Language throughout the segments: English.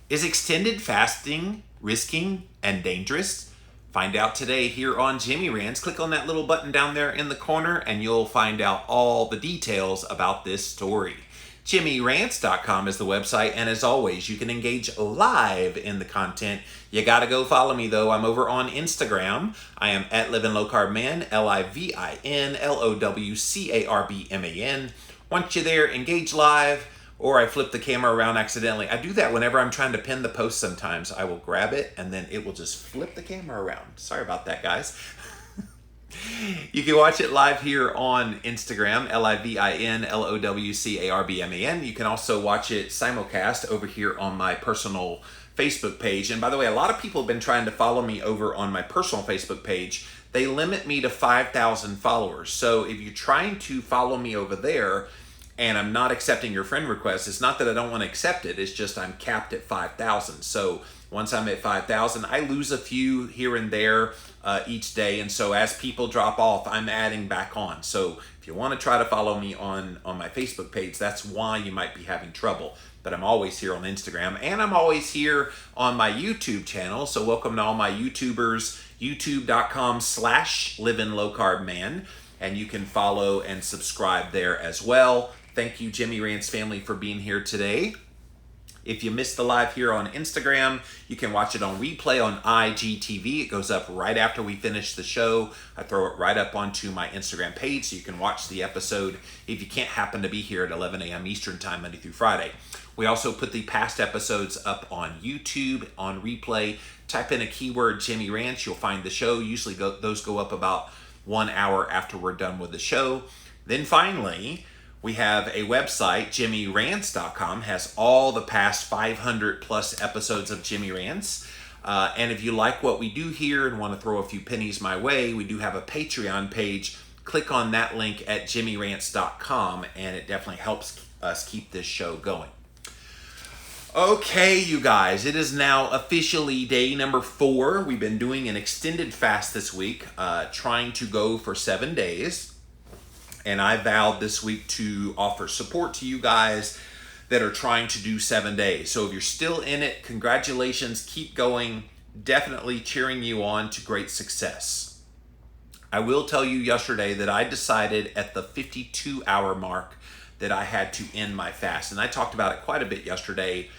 Is extended fasting risking and dangerous? Find out today here on Jimmy Rants. Click on that little button down there in the corner and you'll find out all the details about this story. JimmyRants.com is the website, and as always, you can engage live in the content. You gotta go follow me though. I'm over on Instagram. I am at Living Low Carb Man, LIVINLOWCARBMAN. Once you're there, engage live, or I flip the camera around accidentally. I do that whenever I'm trying to pin the post sometimes. I will grab it and then it will just flip the camera around. Sorry about that, guys. You can watch it live here on Instagram, LIVINLOWCARBMAN. You can also watch it simulcast over here on my personal Facebook page. And by the way, a lot of people have been trying to follow me over on my personal Facebook page. They limit me to 5,000 followers. So if you're trying to follow me over there and I'm not accepting your friend request, it's not that I don't want to accept it. It's just I'm capped at 5,000. So once I'm at 5,000, I lose a few here and there each day. And so as people drop off, I'm adding back on. So if you want to try to follow me on my Facebook page, that's why you might be having trouble. But I'm always here on Instagram, and I'm always here on my YouTube channel. So welcome to all my YouTubers, youtube.com/livinglowcarbman. And you can follow and subscribe there as well. Thank you, Jimmy Rants family, for being here today. If you missed the live here on Instagram, you can watch it on replay on IGTV. It goes up right after we finish the show. I throw it right up onto my Instagram page so you can watch the episode if you can't happen to be here at 11 a.m. Eastern Time, Monday through Friday. We also put the past episodes up on YouTube on replay. Type in a keyword, Jimmy Rants, you'll find the show. Usually those go up about 1 hour after we're done with the show. Then finally, we have a website, JimmyRants.com, has all the past 500 plus episodes of Jimmy Rants. And if you like what we do here and want to throw a few pennies my way, we do have a Patreon page. Click on that link at JimmyRants.com, and it definitely helps us keep this show going. Okay, you guys, it is now officially day number 4. We've been doing an extended fast this week, trying to go for 7 days. And I vowed this week to offer support to you guys that are trying to do 7 days. So if you're still in it, congratulations, keep going. Definitely cheering you on to great success. I will tell you yesterday that I decided at the 52-hour mark that I had to end my fast. And I talked about it quite a bit yesterday.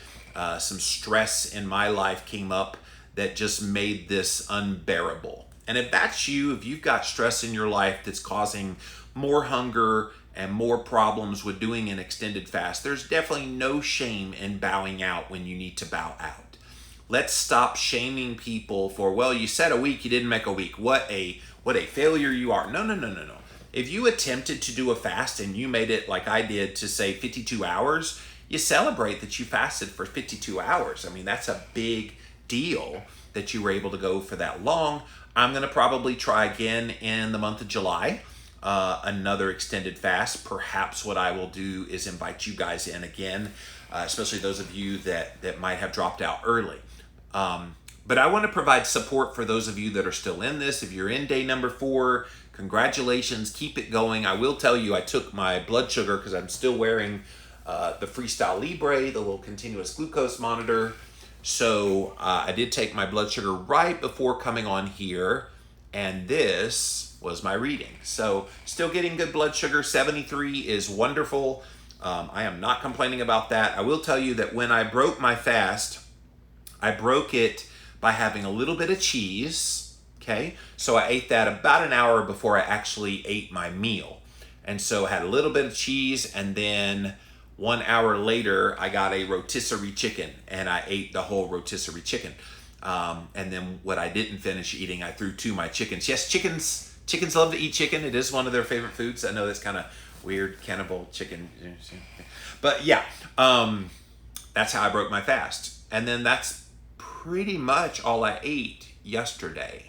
Some stress in my life came up that just made this unbearable. And if that's you, if you've got stress in your life that's causing more hunger and more problems with doing an extended fast, there's definitely no shame in bowing out when you need to bow out. Let's stop shaming people for, well, you said a week, you didn't make a week. What a failure you are. No. If you attempted to do a fast and you made it like I did to say 52 hours, you celebrate that you fasted for 52 hours. I mean, that's a big deal that you were able to go for that long. I'm going to probably try again in the month of July. Another extended fast. Perhaps what I will do is invite you guys in again, especially those of you that might have dropped out early. But I want to provide support for those of you that are still in this. If you're in day number 4, congratulations, keep it going. I will tell you, I took my blood sugar because I'm still wearing the Freestyle Libre, the little continuous glucose monitor. So I did take my blood sugar right before coming on here, and this was my reading. So still getting good blood sugar. 73 is wonderful. I am not complaining about that. I will tell you that when I broke my fast, I broke it by having a little bit of cheese. Okay, so I ate that about an hour before I actually ate my meal. And so I had a little bit of cheese, and then 1 hour later, I got a rotisserie chicken, and I ate the whole rotisserie chicken. And then what I didn't finish eating, I threw to my chickens. Yes, chickens love to eat chicken. It is one of their favorite foods. I know that's kind of weird, cannibal chicken. But yeah, that's how I broke my fast. And then that's pretty much all I ate yesterday.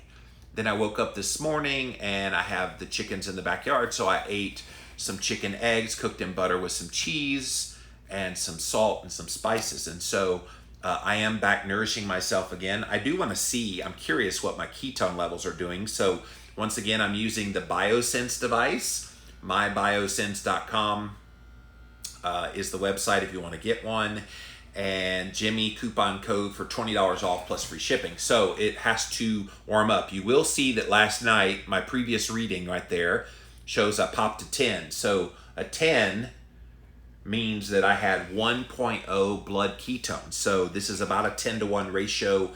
Then I woke up this morning and I have the chickens in the backyard. So I ate some chicken eggs cooked in butter with some cheese and some salt and some spices. And so I am back nourishing myself again. I do want to see, I'm curious what my ketone levels are doing. So once again, I'm using the BioSense device. MyBioSense.com is the website if you want to get one. and Jimmy coupon code for $20 off plus free shipping. So it has to warm up. You will see that last night, my previous reading right there shows I popped a 10. So a 10 means that I had 1.0 blood ketones. So this is about a 10-to-1 ratio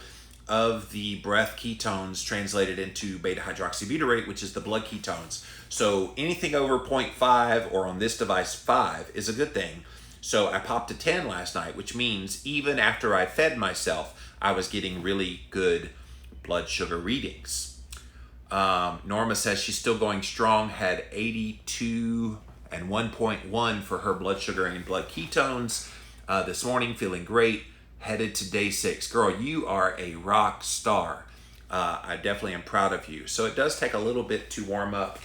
of the breath ketones translated into beta hydroxybutyrate, which is the blood ketones. So anything over 0.5 or on this device 5 is a good thing. So I popped a 10 last night, which means even after I fed myself, I was getting really good blood sugar readings. Norma says she's still going strong, had 82 and 1.1 for her blood sugar and blood ketones this morning, feeling great, headed to day 6. Girl, you are a rock star. I definitely am proud of you. So it does take a little bit to warm up.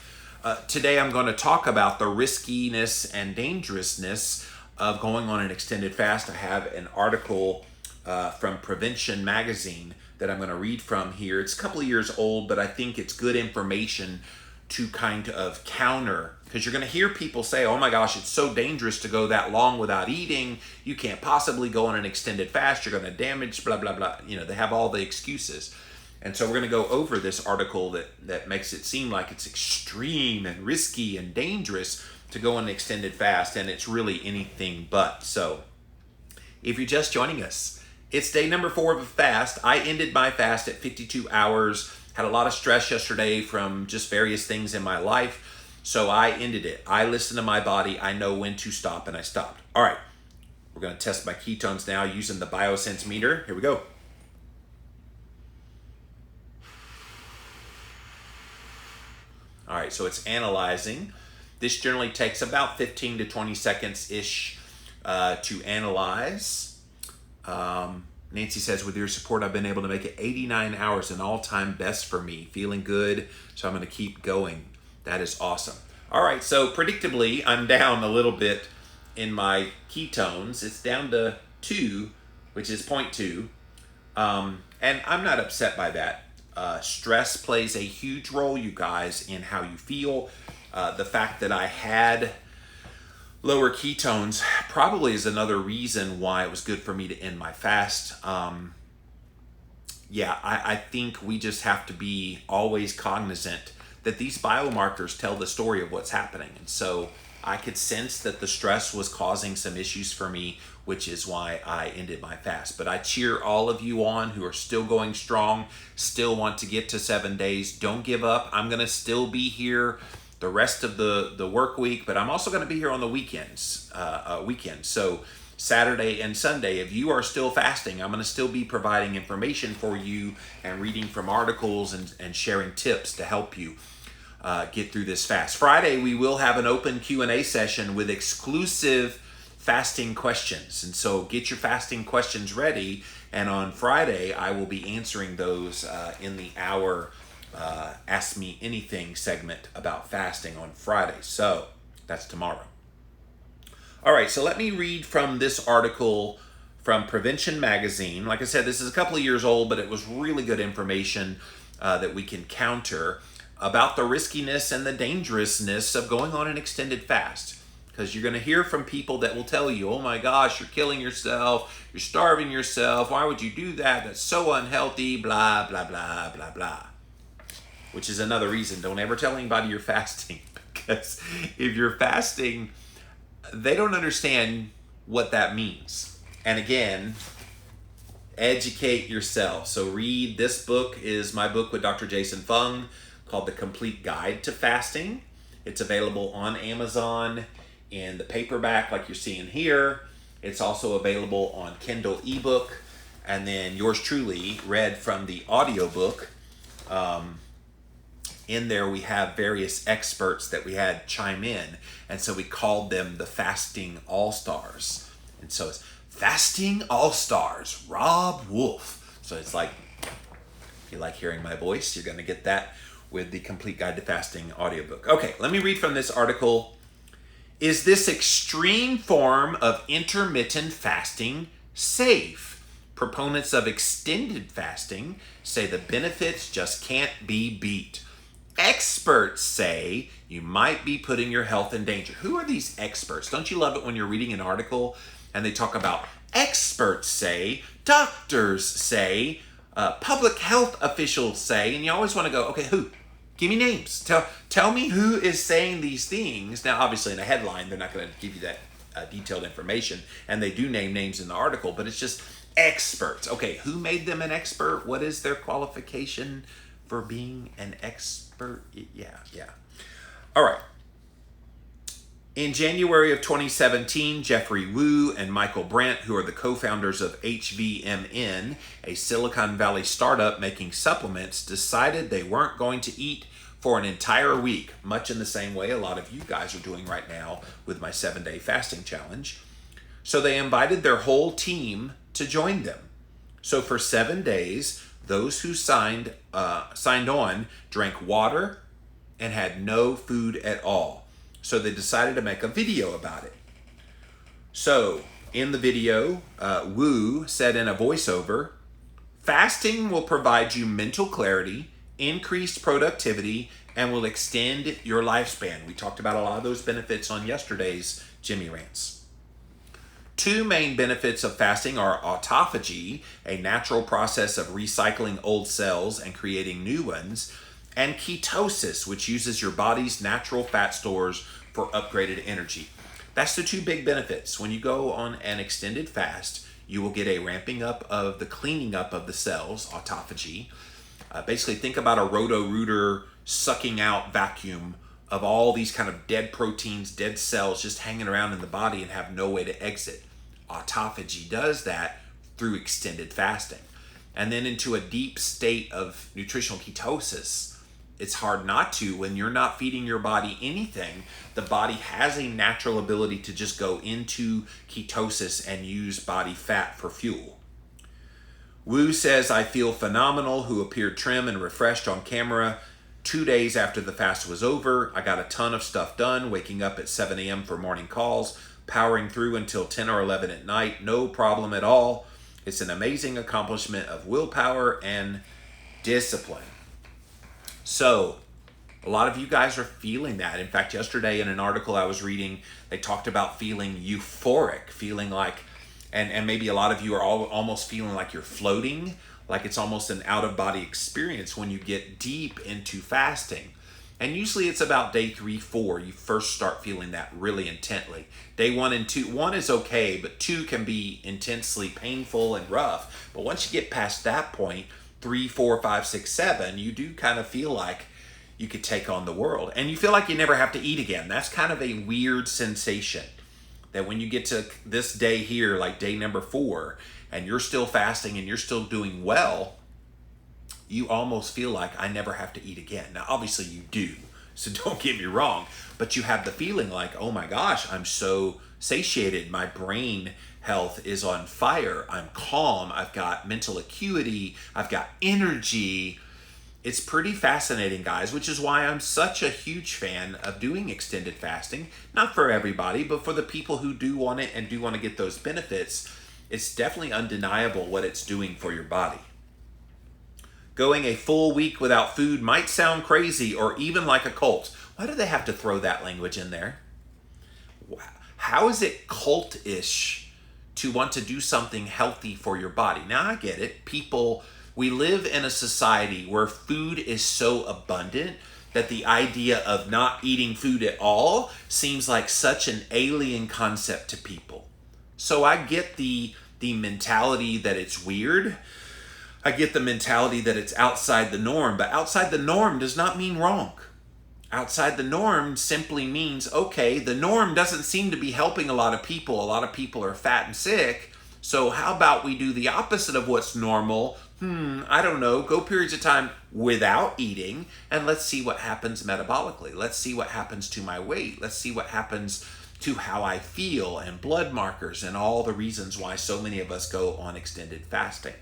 Today I'm going to talk about the riskiness and dangerousness of going on an extended fast. I have an article from Prevention magazine that I'm going to read from here. It's a couple of years old, but I think it's good information to kind of counter, because you're going to hear people say, oh my gosh, it's so dangerous to go that long without eating. You can't possibly go on an extended fast. You're going to damage, blah, blah, blah. You know, they have all the excuses. And so we're going to go over this article that makes it seem like it's extreme and risky and dangerous to go on an extended fast, and it's really anything but. So if you're just joining us, it's day number 4 of a fast. I ended my fast at 52 hours. Had a lot of stress yesterday from just various things in my life. So I ended it. I listen to my body. I know when to stop, and I stopped. All right. We're going to test my ketones now using the BioSense meter. Here we go. All right, so it's analyzing. This generally takes about 15 to 20 seconds-ish to analyze. Nancy says, with your support, I've been able to make it 89 hours, an all-time best for me. Feeling good, so I'm going to keep going. That is awesome. All right, so predictably, I'm down a little bit in my ketones. It's down to 2, which is 0.2. And I'm not upset by that. Stress plays a huge role, you guys, in how you feel. The fact that I had lower ketones probably is another reason why it was good for me to end my fast. I think we just have to be always cognizant that these biomarkers tell the story of what's happening. And so I could sense that the stress was causing some issues for me, which is why I ended my fast. But I cheer all of you on who are still going strong, still want to get to 7 days. Don't give up. I'm going to still be here the rest of the work week, but I'm also going to be here on the weekends. So Saturday and Sunday, if you are still fasting, I'm going to still be providing information for you and reading from articles and sharing tips to help you get through this fast. Friday, we will have an open Q&A session with exclusive fasting questions. And so get your fasting questions ready. And on Friday, I will be answering those in the hour Ask Me Anything segment about fasting on Friday. So that's tomorrow. All right, so let me read from this article from Prevention magazine. Like I said, this is a couple of years old, but it was really good information that we can counter about the riskiness and the dangerousness of going on an extended fast. Because you're going to hear from people that will tell you, oh my gosh, you're killing yourself, you're starving yourself, why would you do that? That's so unhealthy, blah, blah, blah, blah, blah. Which is another reason, don't ever tell anybody you're fasting. Because if you're fasting, they don't understand what that means. And again, educate yourself. So read, this book is my book with Dr. Jason Fong called The Complete Guide to Fasting. It's available on Amazon in the paperback like you're seeing here. It's also available on Kindle ebook. And then yours truly read from the audiobook. In there we have various experts that we had chime in. And so we called them the Fasting All-Stars. And so it's Fasting All-Stars, Rob Wolf. So it's like, if you like hearing my voice, you're going to get that with the Complete Guide to Fasting audiobook. Okay, let me read from this article. Is this extreme form of intermittent fasting safe? Proponents of extended fasting say the benefits just can't be beat. Experts say you might be putting your health in danger. Who are these experts? Don't you love it when you're reading an article and they talk about experts say, doctors say, public health officials say, and you always want to go, okay, who? Give me names. Tell me who is saying these things. Now, obviously, in a headline, they're not going to give you that detailed information, and they do name names in the article, but it's just experts. Okay, who made them an expert? What is their qualification for being an expert? Yeah. All right. In January of 2017, Geoffrey Wu and Michael Brandt, who are the co-founders of HVMN, a Silicon Valley startup making supplements, decided they weren't going to eat for an entire week, much in the same way a lot of you guys are doing right now with my 7-day fasting challenge. So they invited their whole team to join them. So for 7 days, those who signed on drank water and had no food at all. So they decided to make a video about it. So in the video, Wu said in a voiceover, fasting will provide you mental clarity, increased productivity, and will extend your lifespan. We talked about a lot of those benefits on yesterday's Jimmy Rants. 2 main benefits of fasting are autophagy, a natural process of recycling old cells and creating new ones, and ketosis, which uses your body's natural fat stores for upgraded energy. That's the 2 big benefits. When you go on an extended fast, you will get a ramping up of the cleaning up of the cells, autophagy. Basically, think about a Roto-Rooter sucking out vacuum of all these kind of dead proteins, dead cells just hanging around in the body and have no way to exit. Autophagy does that through extended fasting. And then into a deep state of nutritional ketosis. It's hard not to when you're not feeding your body anything. The body has a natural ability to just go into ketosis and use body fat for fuel. Wu says, I feel phenomenal, who appeared trim and refreshed on camera 2 days after the fast was over. I got a ton of stuff done, waking up at 7 a.m. for morning calls, powering through until 10 or 11 at night, no problem at all. It's an amazing accomplishment of willpower and discipline. So, a lot of you guys are feeling that. In fact, yesterday in an article I was reading, they talked about feeling euphoric, feeling like, and maybe a lot of you are almost feeling like you're floating, like it's almost an out-of-body experience when you get deep into fasting. And usually it's about day 3, 4, you first start feeling that really intently. Day 1 and 2, 1 is okay, but 2 can be intensely painful and rough. But once you get past that point, 3, 4, 5, 6, 7, you do kind of feel like you could take on the world. And you feel like you never have to eat again. That's kind of a weird sensation. That when you get to this day here, like day number 4, and you're still fasting and you're still doing well, you almost feel like I never have to eat again. Now, obviously you do, so don't get me wrong, but you have the feeling like, oh my gosh, I'm so satiated. My brain health is on fire. I'm calm. I've got mental acuity. I've got energy. It's pretty fascinating, guys, which is why I'm such a huge fan of doing extended fasting. Not for everybody, but for the people who do want it and do want to get those benefits, it's definitely undeniable what it's doing for your body. Going a full week without food might sound crazy or even like a cult. Why do they have to throw that language in there? How is it cult-ish to want to do something healthy for your body? Now, I get it. We live in a society where food is so abundant that the idea of not eating food at all seems like such an alien concept to people. So I get the mentality that it's weird. I get the mentality that it's outside the norm, but outside the norm does not mean wrong. Outside the norm simply means, okay, the norm doesn't seem to be helping a lot of people. A lot of people are fat and sick. So how about we do the opposite of what's normal? I don't know, go periods of time without eating, and let's see what happens metabolically. Let's see what happens to my weight. Let's see what happens to how I feel and blood markers and all the reasons why so many of us go on extended fasting.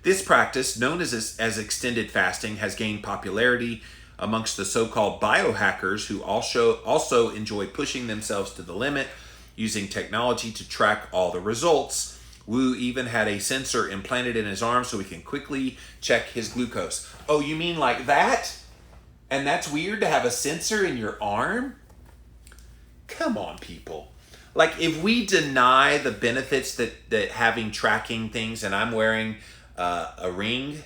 This practice, known as extended fasting, has gained popularity amongst the so-called biohackers who also enjoy pushing themselves to the limit using technology to track all the results. Wu even had a sensor implanted in his arm so he can quickly check his glucose. Oh, you mean like that? And that's weird to have a sensor in your arm? Come on, people. Like if we deny the benefits that having tracking things, and I'm wearing a ring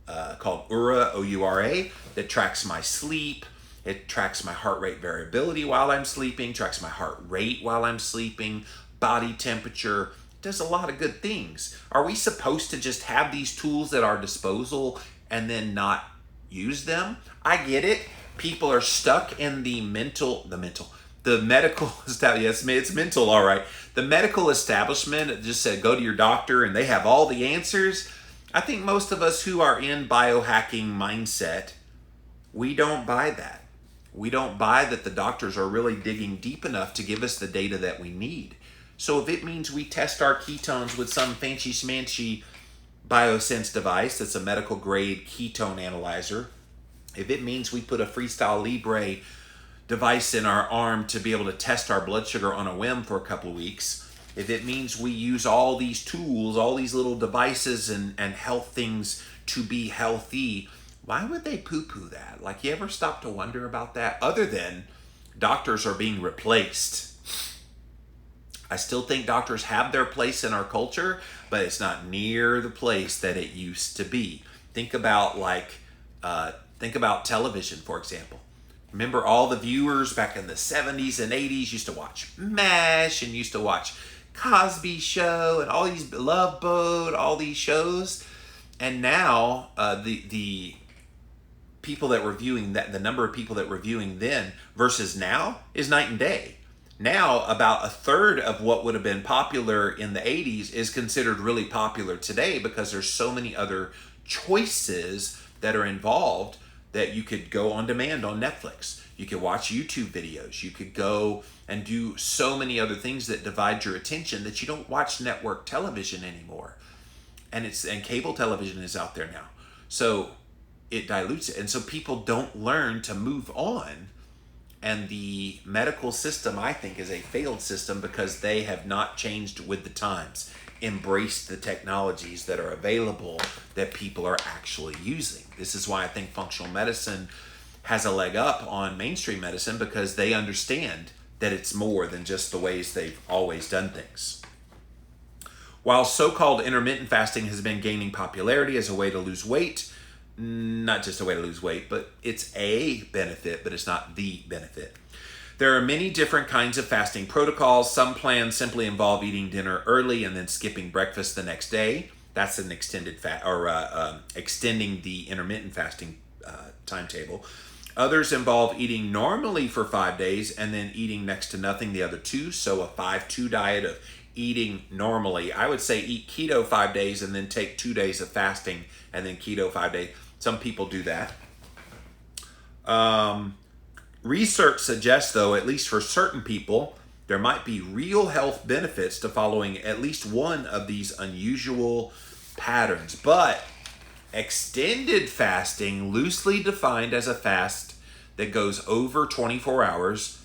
called Oura, O-U-R-A, that tracks my sleep. It tracks my heart rate variability while I'm sleeping, tracks my heart rate while I'm sleeping, body temperature, does a lot of good things. Are we supposed to just have these tools at our disposal and then not use them? I get it. People are stuck in the medical establishment. Yes, it's mental, all right. The medical establishment just said, go to your doctor and they have all the answers. I think most of us who are in biohacking mindset, we don't buy that. We don't buy that the doctors are really digging deep enough to give us the data that we need. So if it means we test our ketones with some fancy schmancy BioSense device that's a medical grade ketone analyzer, if it means we put a Freestyle Libre device in our arm to be able to test our blood sugar on a whim for a couple of weeks, if it means we use all these tools, all these little devices and health things to be healthy, why would they poo-poo that? Like, you ever stop to wonder about that? Other than doctors are being replaced. I still think doctors have their place in our culture, but it's not near the place that it used to be. Think about television, for example. Remember all the viewers back in the 70s and 80s used to watch MASH and used to watch Cosby Show and all these Love Boat, all these shows. And now the people that were viewing that, the number of people that were viewing then versus now is night and day. Now, about a third of what would have been popular in the 80s is considered really popular today because there's so many other choices that are involved that you could go on demand on Netflix. You could watch YouTube videos. You could go and do so many other things that divide your attention that you don't watch network television anymore. And cable television is out there now. So it dilutes it. And so people don't learn to move on. And the medical system, I think, is a failed system because they have not changed with the times, embraced the technologies that are available that people are actually using. This is why I think functional medicine has a leg up on mainstream medicine, because they understand that it's more than just the ways they've always done things. While so-called intermittent fasting has been gaining popularity as a way to lose weight, not just a way to lose weight, but it's a benefit, but it's not the benefit. There are many different kinds of fasting protocols. Some plans simply involve eating dinner early and then skipping breakfast the next day. That's an extended extending the intermittent fasting timetable. Others involve eating normally for 5 days and then eating next to nothing the other 2. So a 5-2 diet of eating normally. I would say eat keto 5 days and then take 2 days of fasting and then keto 5 days. Some people do that. Research suggests, though, at least for certain people, there might be real health benefits to following at least one of these unusual patterns. But extended fasting, loosely defined as a fast that goes over 24 hours,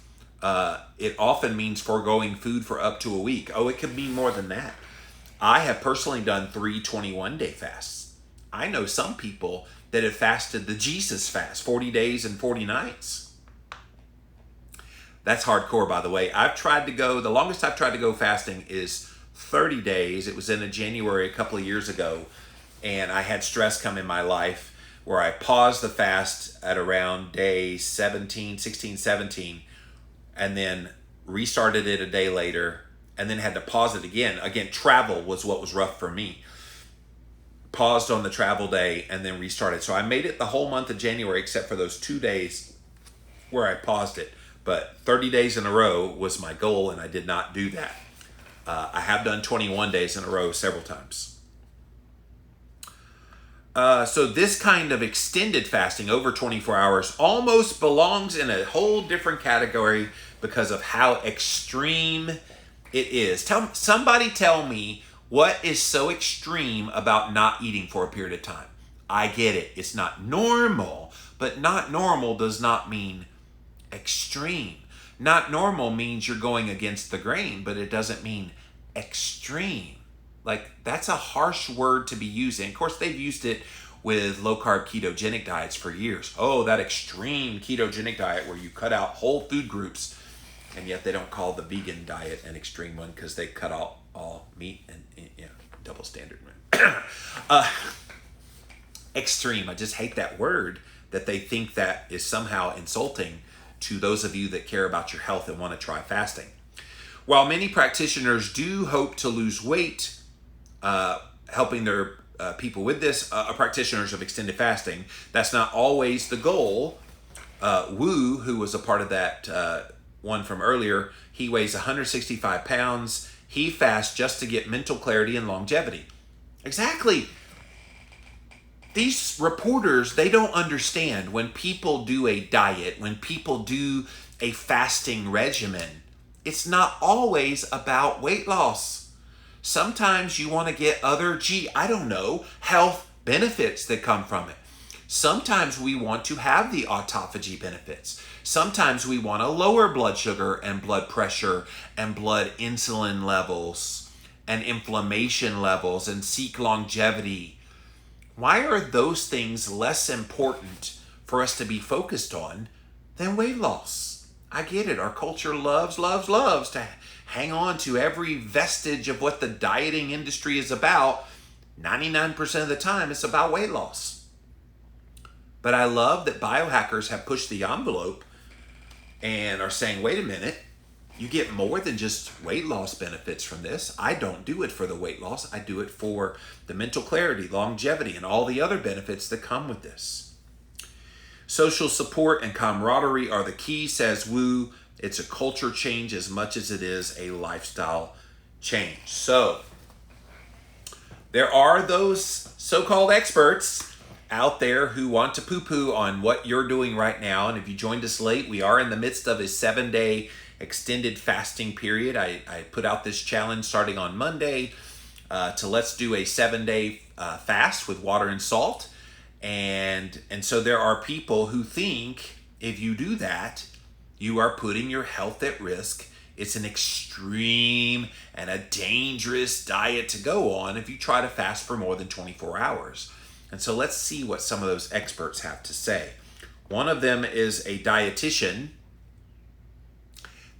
it often means foregoing food for up to a week. Oh, it could mean more than that. I have personally done 3 21-day fasts. I know some people that have fasted the Jesus fast, 40 days and 40 nights. That's hardcore, by the way. The longest I've tried to go fasting is 30 days. It was in January a couple of years ago, and I had stress come in my life where I paused the fast at around day 16, 17, and then restarted it a day later, and then had to pause it again. Again, travel was what was rough for me. Paused on the travel day and then restarted. So I made it the whole month of January except for those 2 days where I paused it. But 30 days in a row was my goal, and I did not do that. I have done 21 days in a row several times. So this kind of extended fasting over 24 hours almost belongs in a whole different category because of how extreme it is. Somebody tell me what is so extreme about not eating for a period of time. I get it. It's not normal, but not normal does not mean extreme. Not normal means you're going against the grain, but it doesn't mean extreme. Like, that's a harsh word to be using. Of course, they've used it with low-carb ketogenic diets for years. Oh, that extreme ketogenic diet where you cut out whole food groups. And yet they don't call the vegan diet an extreme one because they cut out all meat and double standard. Extreme. I just hate that word, that they think that is somehow insulting to those of you that care about your health and want to try fasting. While many practitioners do hope to lose weight, helping their people with this, practitioners of extended fasting, that's not always the goal. Wu, who was a part of that one from earlier, he weighs 165 pounds. He fasts just to get mental clarity and longevity. Exactly. These reporters, they don't understand when people do a diet, when people do a fasting regimen, it's not always about weight loss. Sometimes you want to get other, health benefits that come from it. Sometimes we want to have the autophagy benefits. Sometimes we want to lower blood sugar and blood pressure and blood insulin levels and inflammation levels and seek longevity. Why are those things less important for us to be focused on than weight loss? I get it. Our culture loves to hang on to every vestige of what the dieting industry is about. 99% of the time, it's about weight loss. But I love that biohackers have pushed the envelope and are saying, wait a minute, you get more than just weight loss benefits from this. I don't do it for the weight loss. I do it for the mental clarity, longevity, and all the other benefits that come with this. Social support and camaraderie are the key, says Wu. It's a culture change as much as it is a lifestyle change. So there are those so-called experts out there who want to poo-poo on what you're doing right now. And if you joined us late, we are in the midst of a 7-day extended fasting period. I put out this challenge starting on Monday to let's do a 7-day fast with water and salt. And so there are people who think if you do that, you are putting your health at risk. It's an extreme and a dangerous diet to go on if you try to fast for more than 24 hours. And so let's see what some of those experts have to say. One of them is a dietitian,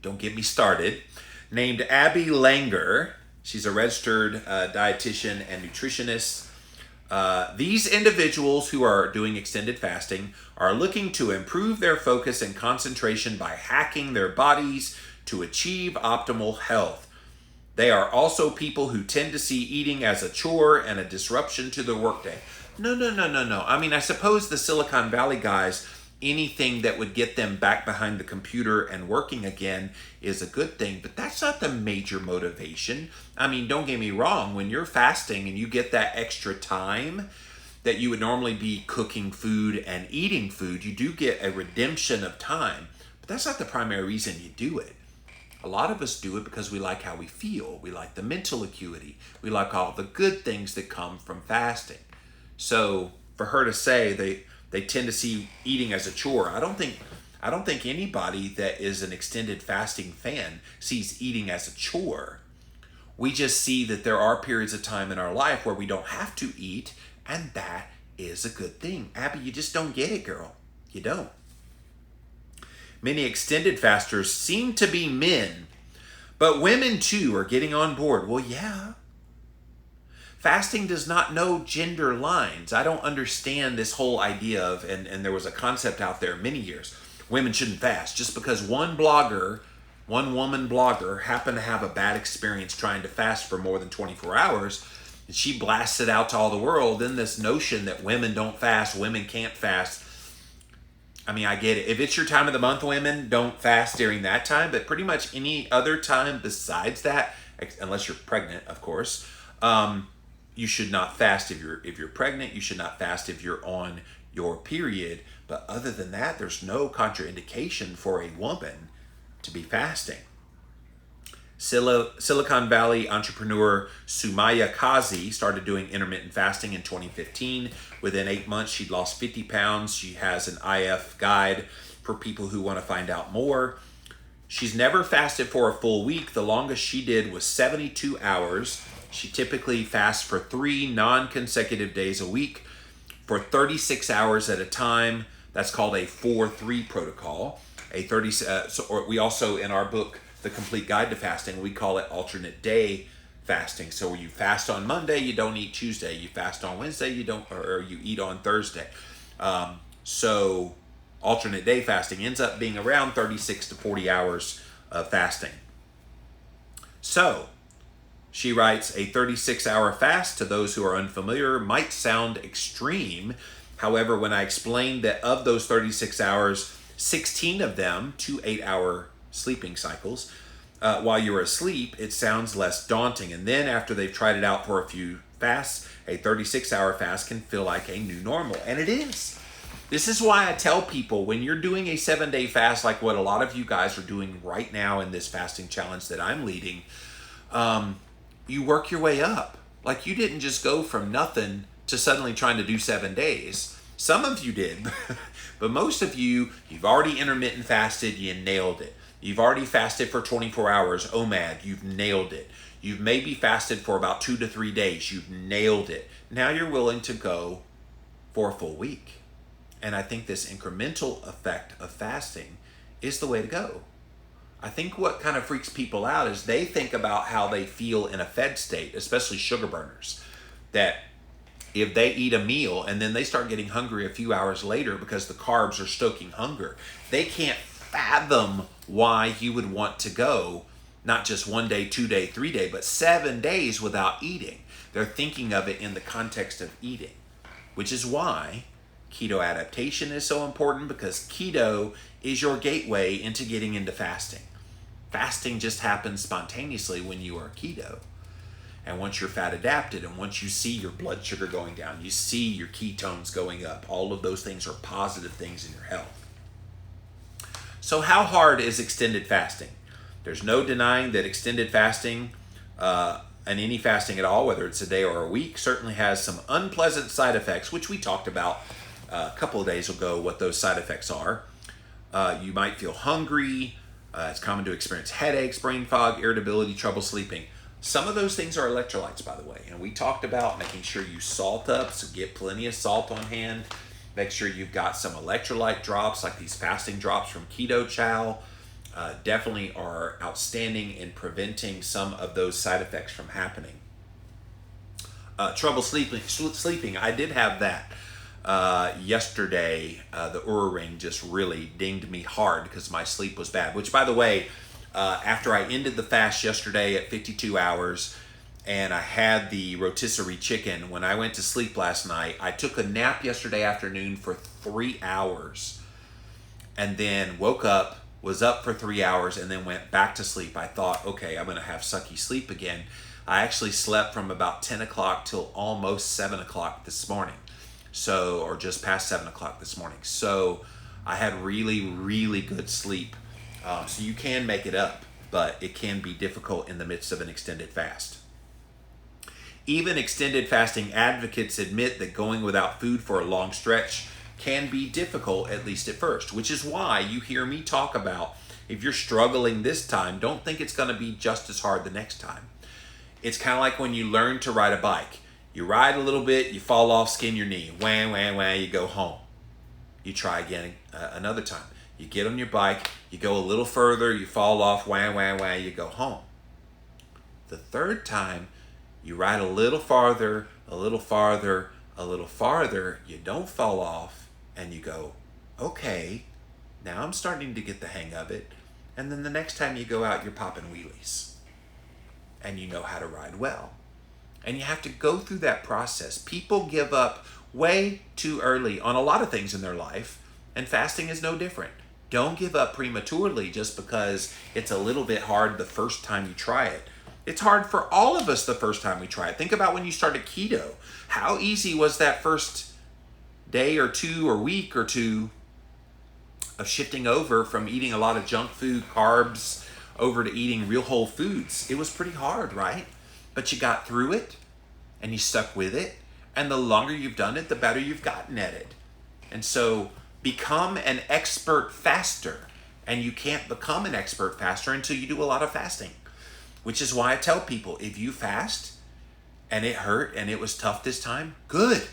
don't get me started, named Abby Langer. She's a registered dietitian and nutritionist. These individuals who are doing extended fasting are looking to improve their focus and concentration by hacking their bodies to achieve optimal health. They are also people who tend to see eating as a chore and a disruption to their workday. No. I mean, I suppose the Silicon Valley guys, anything that would get them back behind the computer and working again is a good thing, but that's not the major motivation. I mean, don't get me wrong, when you're fasting and you get that extra time that you would normally be cooking food and eating food, you do get a redemption of time, but that's not the primary reason you do it. A lot of us do it because we like how we feel. We like the mental acuity. We like all the good things that come from fasting. So for her to say they tend to see eating as a chore, I don't think anybody that is an extended fasting fan sees eating as a chore. We just see that there are periods of time in our life where we don't have to eat, and that is a good thing. Abby, you just don't get it, girl. You don't. Many extended fasters seem to be men, but women too are getting on board. Well, yeah. Fasting does not know gender lines. I don't understand this whole idea of, and there was a concept out there many years, women shouldn't fast. Just because one woman blogger happened to have a bad experience trying to fast for more than 24 hours, and she blasted out to all the world, then this notion that women don't fast, women can't fast. I mean, I get it. If it's your time of the month, women don't fast during that time, but pretty much any other time besides that, unless you're pregnant, of course, you should not fast if you're pregnant. You should not fast if you're on your period. But other than that, there's no contraindication for a woman to be fasting. Silicon Valley entrepreneur Sumaya Kazi started doing intermittent fasting in 2015. Within 8 months, she'd lost 50 pounds. She has an IF guide for people who want to find out more. She's never fasted for a full week. The longest she did was 72 hours. She typically fasts for 3 non-consecutive days a week for 36 hours at a time. That's called a 4-3 protocol. Or we also, in our book, The Complete Guide to Fasting, we call it alternate day fasting. So you fast on Monday, you don't eat Tuesday. You fast on Wednesday, you don't, or you eat on Thursday. So alternate day fasting ends up being around 36 to 40 hours of fasting. So she writes, a 36-hour fast, to those who are unfamiliar, might sound extreme. However, when I explained that of those 36 hours, 16 of them, 2 8-hour sleeping cycles, while you're asleep, it sounds less daunting. And then after they've tried it out for a few fasts, a 36-hour fast can feel like a new normal. And it is. This is why I tell people, when you're doing a 7-day fast, like what a lot of you guys are doing right now in this fasting challenge that I'm leading, you work your way up. Like, you didn't just go from nothing to suddenly trying to do 7 days. Some of you did, but most of you, you've already intermittent fasted, you nailed it. You've already fasted for 24 hours, OMAD, you've nailed it. You've maybe fasted for about 2 to 3 days, you've nailed it. Now you're willing to go for a full week. And I think this incremental effect of fasting is the way to go. I think what kind of freaks people out is they think about how they feel in a fed state, especially sugar burners, that if they eat a meal and then they start getting hungry a few hours later because the carbs are stoking hunger, they can't fathom why you would want to go not just 1 day, 2 day, 3 day, but 7 days without eating. They're thinking of it in the context of eating, which is why keto adaptation is so important, because keto is your gateway into getting into fasting. Fasting just happens spontaneously when you are keto. And once you're fat adapted, and once you see your blood sugar going down, you see your ketones going up, all of those things are positive things in your health. So how hard is extended fasting? There's no denying that extended fasting, and any fasting at all, whether it's a day or a week, certainly has some unpleasant side effects, which we talked about a couple of days ago, what those side effects are. You might feel hungry. It's common to experience headaches, brain fog, irritability, trouble sleeping. Some of those things are electrolytes, by the way. And we talked about making sure you salt up, so get plenty of salt on hand. Make sure you've got some electrolyte drops, like these fasting drops from Keto Chow. Definitely are outstanding in preventing some of those side effects from happening. Trouble sleeping, I did have that. Yesterday, the Oura Ring just really dinged me hard because my sleep was bad. Which, by the way, after I ended the fast yesterday at 52 hours and I had the rotisserie chicken, when I went to sleep last night, I took a nap yesterday afternoon for 3 hours and then woke up, was up for 3 hours, and then went back to sleep. I thought, okay, I'm going to have sucky sleep again. I actually slept from about 10 o'clock till almost 7 o'clock this morning. So, or just past 7 o'clock this morning. So I had really, really good sleep. So you can make it up, but it can be difficult in the midst of an extended fast. Even extended fasting advocates admit that going without food for a long stretch can be difficult, at least at first, which is why you hear me talk about, if you're struggling this time, don't think it's going to be just as hard the next time. It's kind of like when you learn to ride a bike. You ride a little bit, you fall off, skin your knee, wham, wham, wham, you go home. You try again another time. You get on your bike, you go a little further, you fall off, wham, wham, wham, you go home. The third time, you ride a little farther, a little farther, a little farther, you don't fall off, and you go, okay, now I'm starting to get the hang of it. And then the next time you go out, you're popping wheelies. And you know how to ride well. And you have to go through that process. People give up way too early on a lot of things in their life, and fasting is no different. Don't give up prematurely just because it's a little bit hard the first time you try it. It's hard for all of us the first time we try it. Think about when you started keto. How easy was that first day or two or week or two of shifting over from eating a lot of junk food, carbs, over to eating real whole foods? It was pretty hard, right? But you got through it and you stuck with it. And the longer you've done it, the better you've gotten at it. And so become an expert faster. And you can't become an expert faster until you do a lot of fasting. Which is why I tell people, if you fast and it hurt and it was tough this time, good.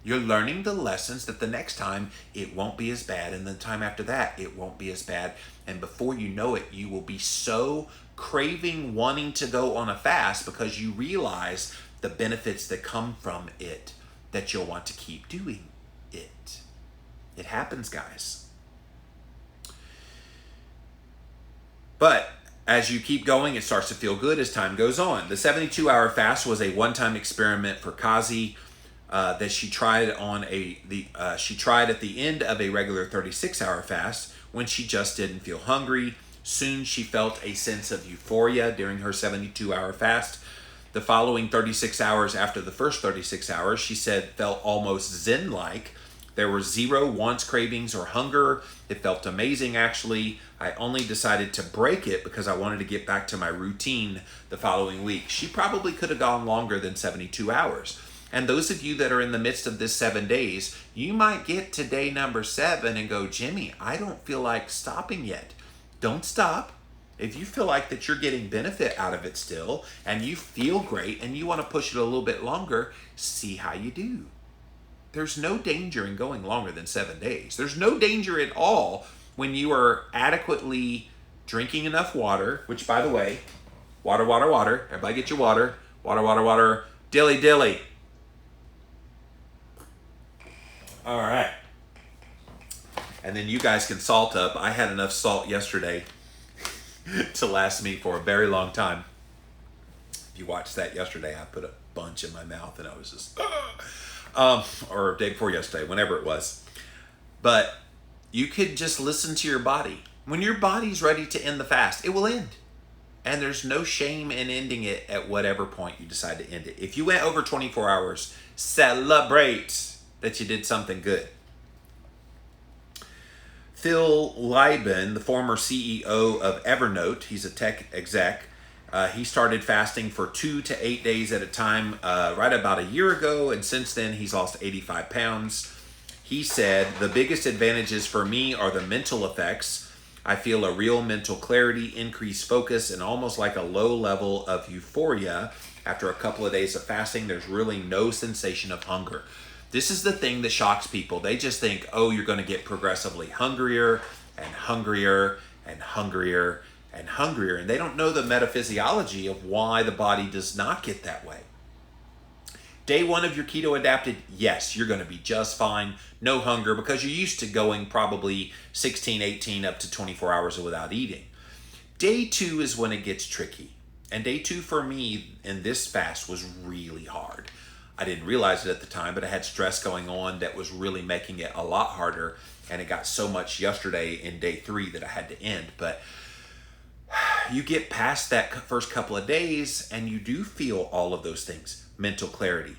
You're learning the lessons that the next time it won't be as bad, and the time after that it won't be as bad. And before you know it, you will be so craving wanting to go on a fast because you realize the benefits that come from it that you'll want to keep doing it. It happens, guys. But as you keep going, it starts to feel good as time goes on. The 72-hour fast was a one-time experiment for Kazis that she tried she tried at the end of a regular 36-hour fast when she just didn't feel hungry. Soon she felt a sense of euphoria during her 72-hour fast. The following 36 hours after the first 36 hours, she said felt almost zen-like. There were zero wants, cravings, or hunger. It felt amazing, actually. I only decided to break it because I wanted to get back to my routine the following week. She probably could have gone longer than 72 hours. And those of you that are in the midst of this 7 days, you might get to day number 7 and go, Jimmy, I don't feel like stopping yet. Don't stop. If you feel like that you're getting benefit out of it still, and you feel great, and you want to push it a little bit longer, see how you do. There's no danger in going longer than 7 days. There's no danger at all when you are adequately drinking enough water, which, by the way, water, water, water. Everybody get your water. Water, water, water. Dilly, dilly. All right. And then you guys can salt up. I had enough salt yesterday to last me for a very long time. If you watched that yesterday, I put a bunch in my mouth and I was just, or day before yesterday, whenever it was. But you could just listen to your body. When your body's ready to end the fast, it will end. And there's no shame in ending it at whatever point you decide to end it. If you went over 24 hours, celebrate that you did something good. Phil Lieben, the former CEO of Evernote, he's a tech exec, he started fasting for 2 to 8 days at a time right about a year ago, and since then he's lost 85 pounds. He said, the biggest advantages for me are the mental effects. I feel a real mental clarity, increased focus, and almost like a low level of euphoria. After a couple of days of fasting, there's really no sensation of hunger. This is the thing that shocks people. They just think, oh, you're going to get progressively hungrier and hungrier and hungrier and hungrier. And they don't know the metaphysiology of why the body does not get that way. Day 1 of your keto adapted, yes, you're going to be just fine. No hunger because you're used to going probably 16, 18, up to 24 hours without eating. Day 2 is when it gets tricky. And day 2 for me in this fast was really hard. I didn't realize it at the time, but I had stress going on that was really making it a lot harder. And it got so much yesterday in day 3 that I had to end. But you get past that first couple of days and you do feel all of those things. Mental clarity,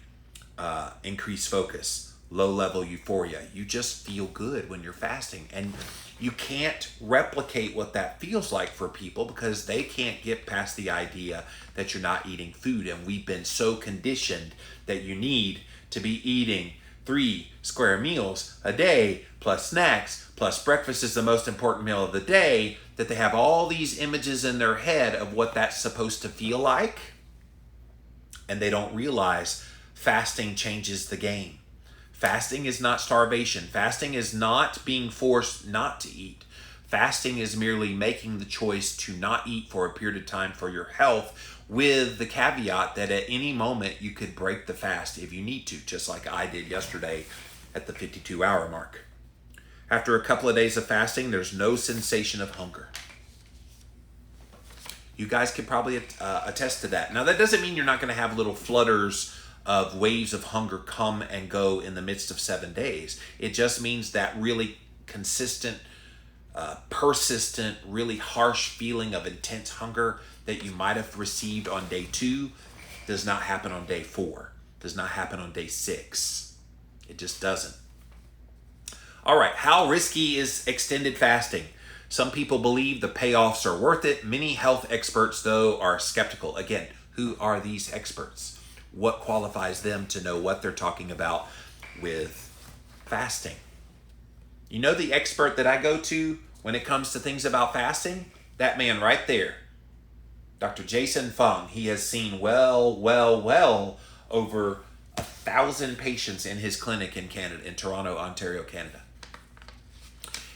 increased focus, low level euphoria. You just feel good when you're fasting. And you can't replicate what that feels like for people because they can't get past the idea that you're not eating food. And we've been so conditioned that you need to be eating 3 square meals a day, plus snacks, plus breakfast is the most important meal of the day, that they have all these images in their head of what that's supposed to feel like. And they don't realize fasting changes the game. Fasting is not starvation. Fasting is not being forced not to eat. Fasting is merely making the choice to not eat for a period of time for your health, with the caveat that at any moment you could break the fast if you need to, just like I did yesterday at the 52-hour mark. After a couple of days of fasting, there's no sensation of hunger. You guys could probably attest to that. Now, that doesn't mean you're not going to have little flutters of waves of hunger come and go in the midst of 7 days. It just means that really consistent, persistent, really harsh feeling of intense hunger that you might have received on day 2 does not happen on day 4, does not happen on day 6. It just doesn't. All right, how risky is extended fasting? Some people believe the payoffs are worth it. Many health experts, though, are skeptical. Again, who are these experts? What qualifies them to know what they're talking about with fasting? You know the expert that I go to when it comes to things about fasting? That man right there, Dr. Jason Fong. He has seen well over 1,000 patients in his clinic in Canada, in Toronto, Ontario, Canada.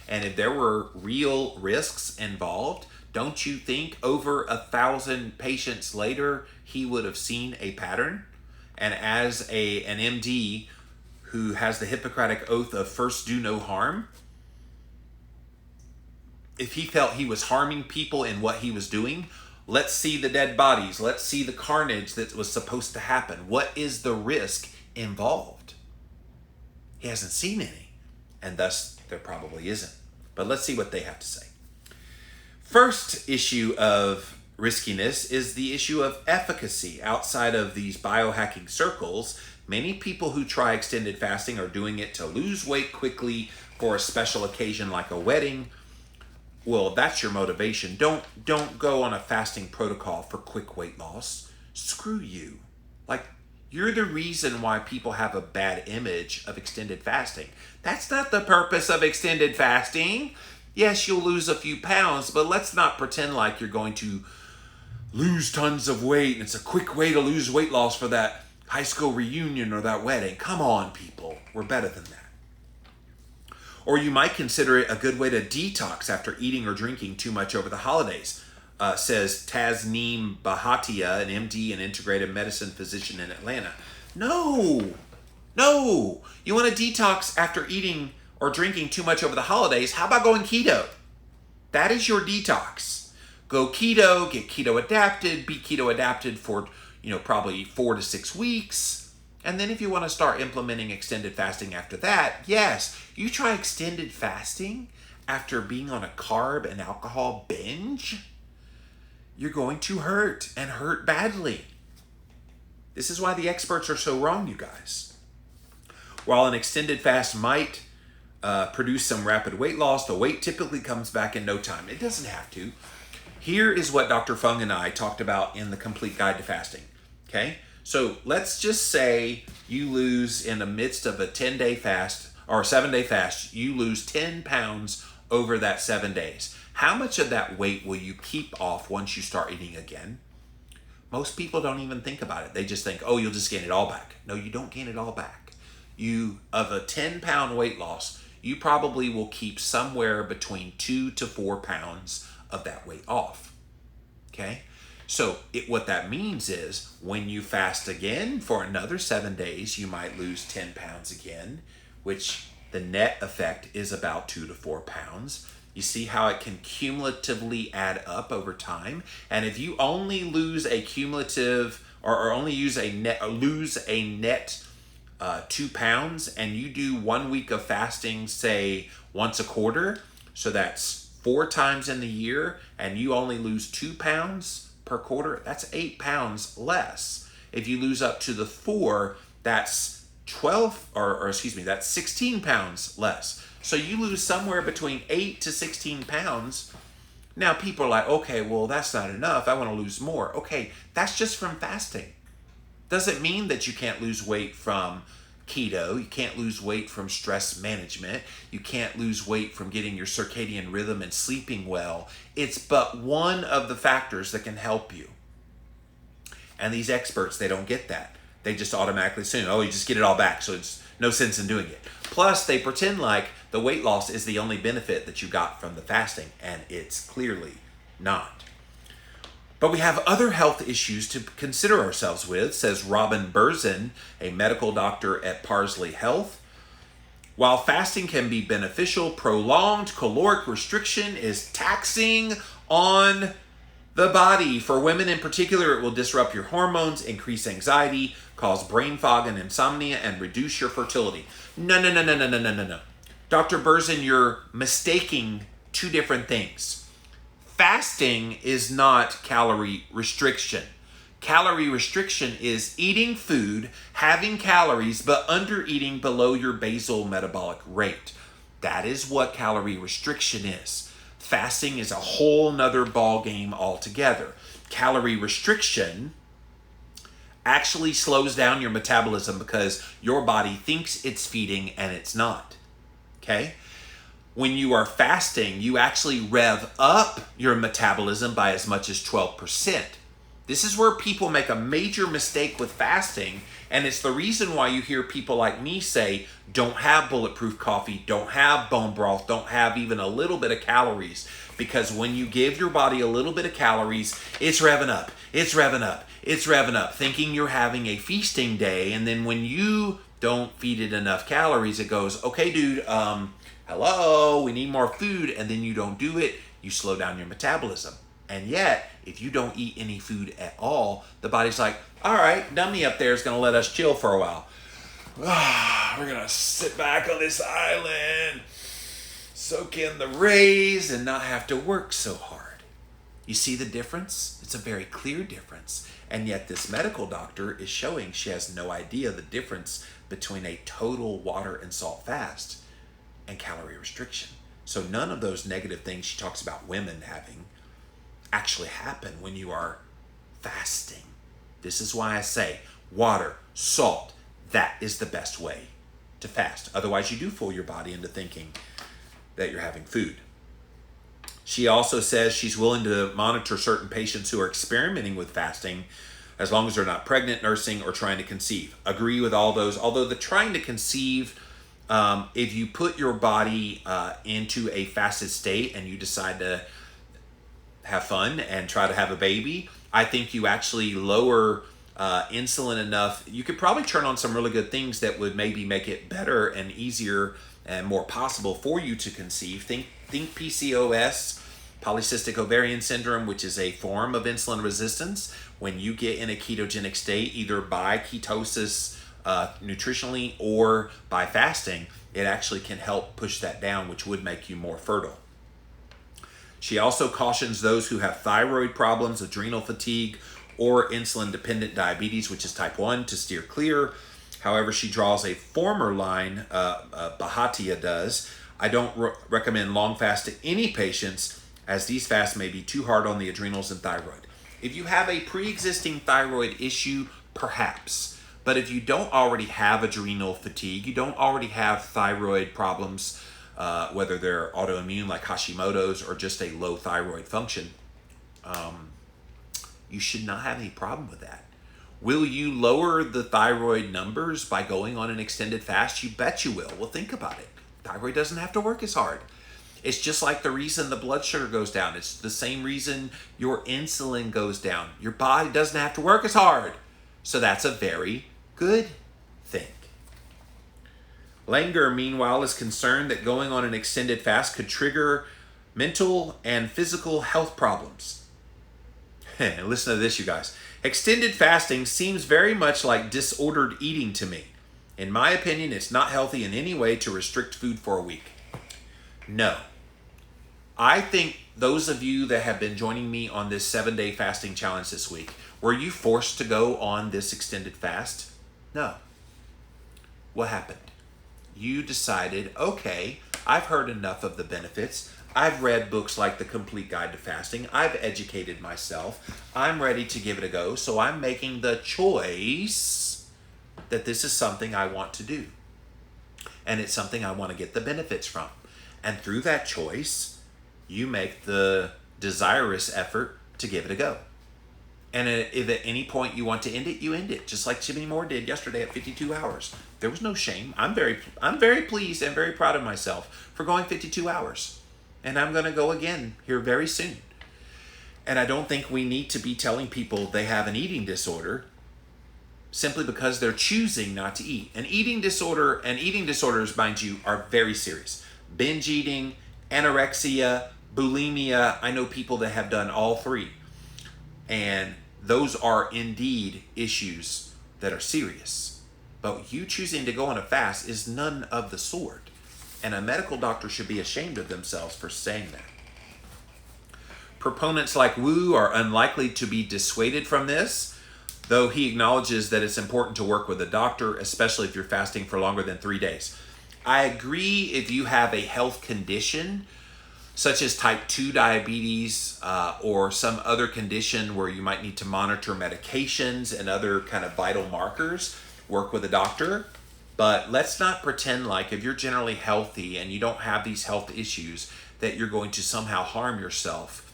And if there were real risks involved, don't you think over 1,000 patients later, he would have seen a pattern? And as an MD who has the Hippocratic oath of first do no harm, if he felt he was harming people in what he was doing, let's see the dead bodies. Let's see the carnage that was supposed to happen. What is the risk involved? He hasn't seen any, and thus there probably isn't. But let's see what they have to say. First issue of riskiness is the issue of efficacy. Outside of these biohacking circles, many people who try extended fasting are doing it to lose weight quickly for a special occasion like a wedding. Well, that's your motivation. Don't go on a fasting protocol for quick weight loss. Screw you. Like, you're the reason why people have a bad image of extended fasting. That's not the purpose of extended fasting. Yes, you'll lose a few pounds, but let's not pretend like you're going to lose tons of weight and it's a quick way to lose weight loss for that high school reunion or that wedding. Come on, people. We're better than that. Or you might consider it a good way to detox after eating or drinking too much over the holidays, says Tasneem Bahatia, an MD and integrative medicine physician in Atlanta. No. You want to detox after eating or drinking too much over the holidays? How about going keto? That is your detox. Go keto, get keto adapted, be keto adapted for, probably 4 to 6 weeks. And then if you want to start implementing extended fasting after that, yes, you try extended fasting after being on a carb and alcohol binge, you're going to hurt and hurt badly. This is why the experts are so wrong, you guys. While an extended fast might produce some rapid weight loss, the weight typically comes back in no time. It doesn't have to. Here is what Dr. Fong and I talked about in the Complete Guide to Fasting. Okay? So let's just say you lose in the midst of a 10-day fast or a 7-day fast, you lose 10 pounds over that 7 days. How much of that weight will you keep off once you start eating again? Most people don't even think about it. They just think, oh, you'll just gain it all back. No, you don't gain it all back. Of a 10-pound weight loss, you probably will keep somewhere between 2 to 4 pounds of that weight off. Okay? So what that means is when you fast again for another 7 days, you might lose 10 pounds again, which the net effect is about 2 to 4 pounds. You see how it can cumulatively add up over time? And if you only lose a cumulative or only lose a net 2 pounds and you do 1 week of fasting, say once a quarter, so that's 4 times in the year, and you only lose 2 pounds per quarter, that's 8 pounds less. If you lose up to the 4, that's that's 16 pounds less. So you lose somewhere between 8 to 16 pounds. Now people are like, okay, well, that's not enough. I want to lose more. Okay, that's just from fasting. Doesn't mean that you can't lose weight from keto. You can't lose weight from stress management. You can't lose weight from getting your circadian rhythm and sleeping well. It's but one of the factors that can help you. And these experts, they don't get that. They just automatically assume, oh, you just get it all back, so it's no sense in doing it. Plus, they pretend like the weight loss is the only benefit that you got from the fasting, and it's clearly not. But we have other health issues to consider ourselves with, says Robin Berzon, a medical doctor at Parsley Health. While fasting can be beneficial, prolonged caloric restriction is taxing on the body. For women in particular, it will disrupt your hormones, increase anxiety, cause brain fog and insomnia, and reduce your fertility. No. Dr. Berzon, you're mistaking two different things. Fasting is not calorie restriction. Calorie restriction is eating food, having calories, but under eating below your basal metabolic rate. That is what calorie restriction is. Fasting is a whole nother ball game altogether. Calorie restriction actually slows down your metabolism because your body thinks it's feeding and it's not. Okay? When you are fasting, you actually rev up your metabolism by as much as 12%. This is where people make a major mistake with fasting, and it's the reason why you hear people like me say, don't have bulletproof coffee, don't have bone broth, don't have even a little bit of calories. Because when you give your body a little bit of calories, it's revving up, it's revving up, it's revving up, thinking you're having a feasting day, and then when you don't feed it enough calories, it goes, okay, dude, hello, we need more food, and then you don't do it, you slow down your metabolism. And yet, if you don't eat any food at all, the body's like, all right, dummy up there is going to let us chill for a while. We're going to sit back on this island, soak in the rays, and not have to work so hard. You see the difference? It's a very clear difference. And yet this medical doctor is showing she has no idea the difference between a total water and salt fast and calorie restriction. So none of those negative things she talks about women having actually happen when you are fasting. This is why I say water, salt, that is the best way to fast. Otherwise, you do fool your body into thinking that you're having food. She also says she's willing to monitor certain patients who are experimenting with fasting as long as they're not pregnant, nursing, or trying to conceive. Agree with all those. Although the trying to conceive, if you put your body into a fasted state and you decide to have fun and try to have a baby, I think you actually lower insulin enough. You could probably turn on some really good things that would maybe make it better and easier and more possible for you to conceive. Think PCOS, polycystic ovarian syndrome, which is a form of insulin resistance. When you get in a ketogenic state, either by ketosis nutritionally or by fasting, it actually can help push that down, which would make you more fertile. She also cautions those who have thyroid problems, adrenal fatigue, or insulin-dependent diabetes, which is type 1, to steer clear. However, she draws a former line, Bahatia does. I don't recommend long fast to any patients, as these fasts may be too hard on the adrenals and thyroid. If you have a pre-existing thyroid issue, perhaps. But if you don't already have adrenal fatigue, you don't already have thyroid problems, whether they're autoimmune like Hashimoto's or just a low thyroid function, you should not have any problem with that. Will you lower the thyroid numbers by going on an extended fast? You bet you will. Well, think about it. Thyroid doesn't have to work as hard. It's just like the reason the blood sugar goes down. It's the same reason your insulin goes down. Your body doesn't have to work as hard. So that's a very good thing. Langer, meanwhile, is concerned that going on an extended fast could trigger mental and physical health problems. Listen to this, you guys. Extended fasting seems very much like disordered eating to me. In my opinion, it's not healthy in any way to restrict food for a week. No. I think those of you that have been joining me on this 7-day fasting challenge this week, were you forced to go on this extended fast? No. What happened? You decided, okay, I've heard enough of the benefits. I've read books like The Complete Guide to Fasting. I've educated myself. I'm ready to give it a go. So I'm making the choice that this is something I want to do. And it's something I want to get the benefits from. And through that choice, you make the desirous effort to give it a go. And if at any point you want to end it, you end it. Just like Jimmy Moore did yesterday at 52 hours. There was no shame. I'm very pleased and very proud of myself for going 52 hours. And I'm going to go again here very soon. And I don't think we need to be telling people they have an eating disorder simply because they're choosing not to eat. An eating disorder and eating disorders, mind you, are very serious. Binge eating, anorexia, bulimia. I know people that have done all three. And those are indeed issues that are serious. But you choosing to go on a fast is none of the sort. And a medical doctor should be ashamed of themselves for saying that. Proponents like Wu are unlikely to be dissuaded from this, though he acknowledges that it's important to work with a doctor, especially if you're fasting for longer than 3 days. I agree if you have a health condition, such as type 2 diabetes or some other condition where you might need to monitor medications and other kind of vital markers, work with a doctor. But let's not pretend like if you're generally healthy and you don't have these health issues that you're going to somehow harm yourself